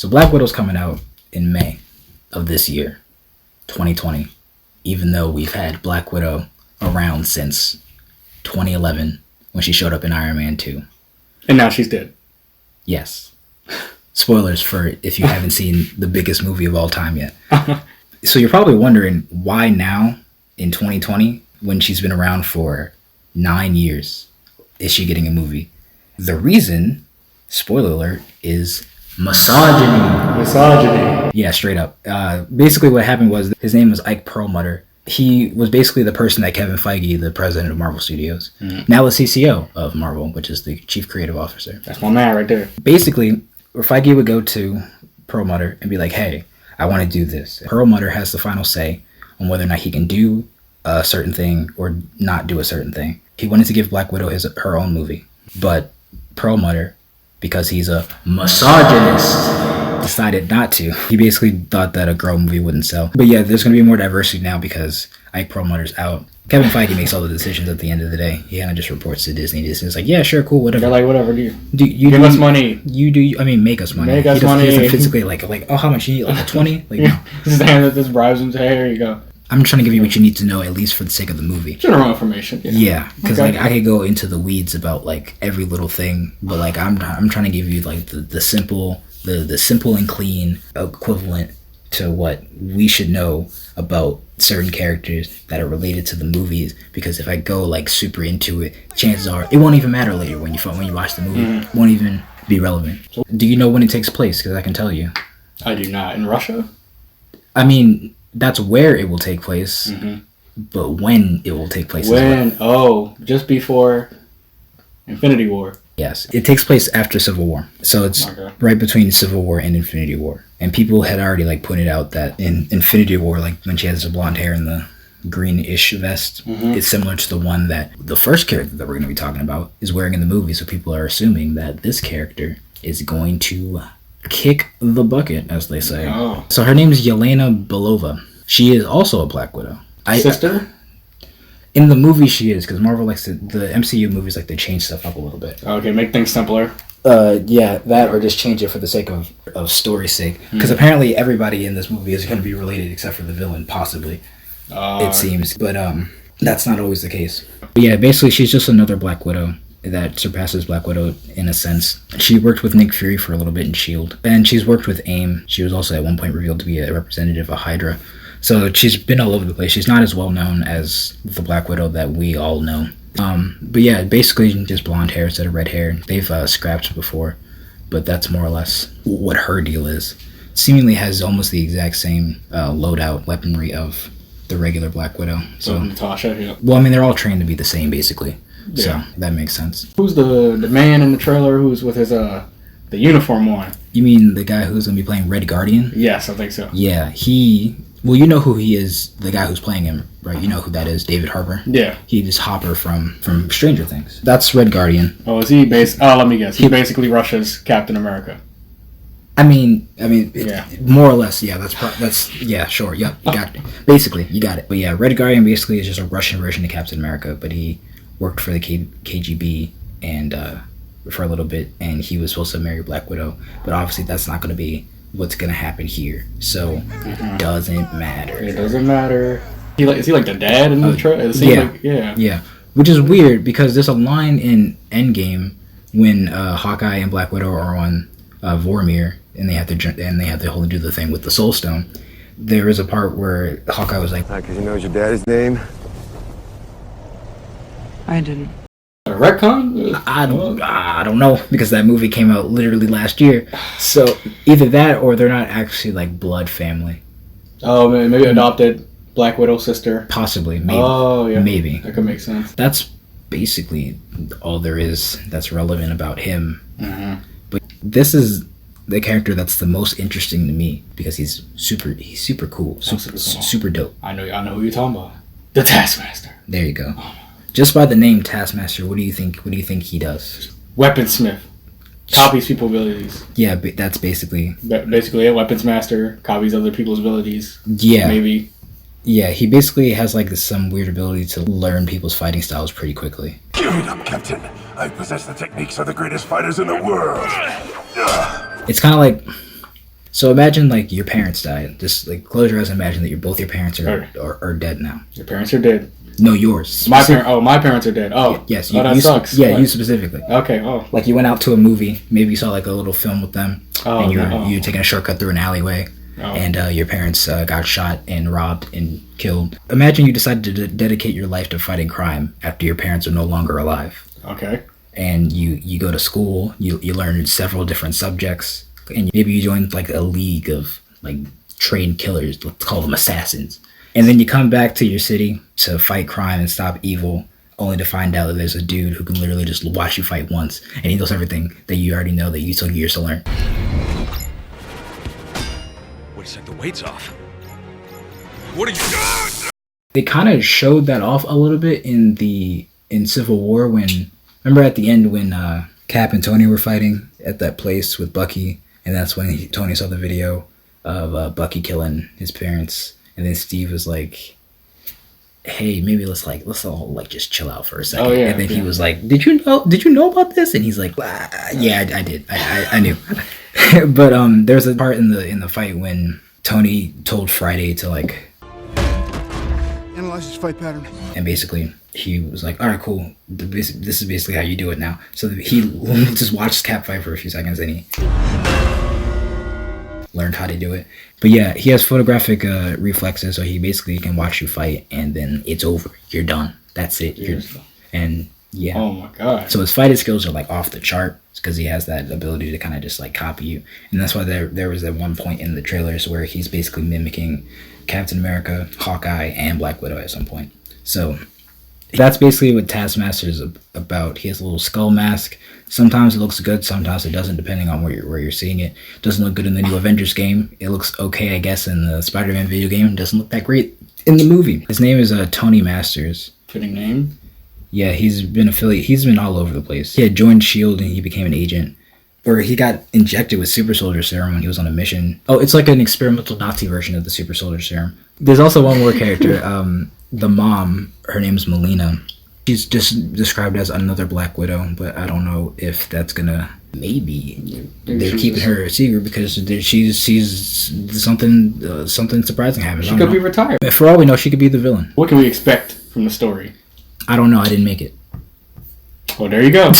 So Black Widow's coming out in May of this year, 2020, even though we've had Black Widow around since 2011 when she showed up in Iron Man 2. And now she's dead. Yes. Spoilers for if you haven't seen the biggest movie of all time yet. So you're probably wondering why now in 2020 when she's been around for 9 years is she getting a movie? The reason, spoiler alert, is misogyny. Misogyny. Yeah, straight up. Basically what happened was his name was Ike Perlmutter. He was basically the person that Kevin Feige, the president of Marvel Studios, now the CCO of Marvel, which is the chief creative officer. That's my man right there. Basically, Feige would go to Perlmutter and be like, hey, I want to do this. Perlmutter has the final say on whether or not he can do a certain thing or not do a certain thing. He wanted to give Black Widow her own movie, but Perlmutter, because he's a misogynist, decided not to. He basically thought that a girl movie wouldn't sell. But yeah, there's going to be more diversity now because Ike Perlmutter's out. Kevin Feige makes all the decisions at the end of the day. He kind of just reports to Disney. Disney's like, yeah, sure, cool, whatever. They're like, whatever, you give us money. Make us money. Make us money. He doesn't physically like, oh, how much you need? Like a 20? Like, no. Just hand it, just bribes him, say, hey, here you go. I'm trying to give you what you need to know, at least for the sake of the movie. General information. Yeah, because like I could go into the weeds about like every little thing, but like I'm trying to give you like the simple and clean equivalent to what we should know about certain characters that are related to the movies. Because if I go like super into it, chances are it won't even matter later when you watch the movie. It won't even be relevant. So, do you know when it takes place? Because I can tell you. I do not. In Russia? I mean, that's where it will take place, but when it will take place. When? Oh, just before Infinity War. Yes, it takes place after Civil War, so it's right between Civil War and Infinity War. And people had already like pointed out that in Infinity War, like when she has the blonde hair and the greenish vest, it's similar to the one that the first character that we're going to be talking about is wearing in the movie. So people are assuming that this character is going to kick the bucket, as they say. Oh. So her name is Yelena Belova. She is also a Black Widow. Sister? In the movie, she is, because Marvel likes to, the MCU movies like to change stuff up a little bit. Okay, make things simpler. Yeah, that or just change it for the sake of story's sake. Because apparently everybody in this movie is going to be related except for the villain, possibly. It seems. But that's not always the case. But yeah, basically she's just another Black Widow that surpasses Black Widow in a sense. She worked with Nick Fury for a little bit in S.H.I.E.L.D. And she's worked with AIM. She was also at one point revealed to be a representative of Hydra. So she's been all over the place. She's not as well known as the Black Widow that we all know. But yeah, basically just blonde hair instead of red hair. They've scrapped before, but that's more or less what her deal is. Seemingly has almost the exact same loadout weaponry of the regular Black Widow. So Natasha, yeah. Well, I mean, they're all trained to be the same, basically. Yeah. So that makes sense. Who's the man in the trailer who's with his the uniform on? You mean the guy who's going to be playing Red Guardian? Yes, I think so. Yeah, well, you know who he is, the guy who's playing him, right? You know who that is, David Harbour. Yeah. He is Hopper from Stranger Things. That's Red Guardian. Oh, is he let me guess. He's basically Russia's Captain America. I mean, yeah. More or less, yeah. That's yeah, sure, yep, you got it. Basically, you got it. But yeah, Red Guardian basically is just a Russian version of Captain America, but he worked for the KGB and for a little bit, and he was supposed to marry Black Widow, but obviously that's not going to be what's going to happen here, so doesn't matter. It doesn't matter. Is he like the dad in the trailer? Yeah. Which is weird because there's a line in Endgame when Hawkeye and Black Widow are on Vormir, and they have to do the thing with the Soul Stone. There is a part where Hawkeye was like, "Because you know your daddy's name." I didn't. A retcon? I don't know, because that movie came out literally last year. So either that or they're not actually like blood family. Oh, maybe adopted Black Widow's sister. Possibly, maybe. Oh, yeah. Maybe. That could make sense. That's basically all there is that's relevant about him. But this is the character that's the most interesting to me because he's super cool. Super dope. I know who you're talking about. The Taskmaster. There you go. Just by the name Taskmaster, what do you think he does? Weaponsmith. Copies people's abilities. Yeah, that's basically a weaponsmaster copies other people's abilities. Yeah. Maybe. Yeah, he basically has like some weird ability to learn people's fighting styles pretty quickly. Give it up, Captain. I possess the techniques of the greatest fighters in the world. It's kind of like So imagine like your parents died. Just like close your eyes and imagine that both your parents are dead now. Your parents are dead. No, yours. My parents are dead. Oh, yes. That sucks. Yeah, you specifically. Okay. Oh, like you went out to a movie. Maybe you saw like a little film with them, and you're taking a shortcut through an alleyway, and your parents got shot and robbed and killed. Imagine you decided to dedicate your life to fighting crime after your parents are no longer alive. Okay. And you go to school. You learn several different subjects, and maybe you join like a league of like trained killers. Let's call them assassins. And then you come back to your city to fight crime and stop evil, only to find out that there's a dude who can literally just watch you fight once, and he knows everything that you already know that you took years to learn. Wait a sec, the weight's off. What are you doing? They kind of showed that off a little bit in Civil War when, remember at the end when Cap and Tony were fighting at that place with Bucky, and that's when Tony saw the video of Bucky killing his parents. And then Steve was like, "Hey, maybe let's all like just chill out for a second." And then he was like, "Did you know about this?" And he's like, "Yeah, I did. I knew." But there's a part in the fight when Tony told Friday to like Analyze his fight pattern. And basically he was like, "All right, cool. This is basically how you do it now." So he just watched Cap fight for a few seconds and he learned how to do it. But yeah, he has photographic reflexes, so he basically can watch you fight and then it's over. You're done. That's it. And yeah. Oh my god. So his fighting skills are like off the chart because he has that ability to kind of just like copy you. And that's why there was that one point in the trailers where he's basically mimicking Captain America, Hawkeye, and Black Widow at some point. So that's basically what Taskmaster is about. He has a little skull mask. Sometimes it looks good, sometimes it doesn't, depending on where you're seeing it. Doesn't look good in the new Avengers game. It looks okay, I guess, in the Spider-Man video game. Doesn't look that great in the movie. His name is Tony Masters. Fitting name. Yeah, he's been all over the place. He had joined S.H.I.E.L.D. and he became an agent. Or he got injected with super soldier serum when he was on a mission. Oh, it's like an experimental Nazi version of the super soldier serum. There's also one more character. The mom, her name's Melina. She's just described as another Black Widow, but I don't know if that's gonna. Maybe they're keeping her a secret because she's something surprising happens. She could be retired. For all we know, she could be the villain. What can we expect from the story? I don't know. I didn't make it. Well, there you go.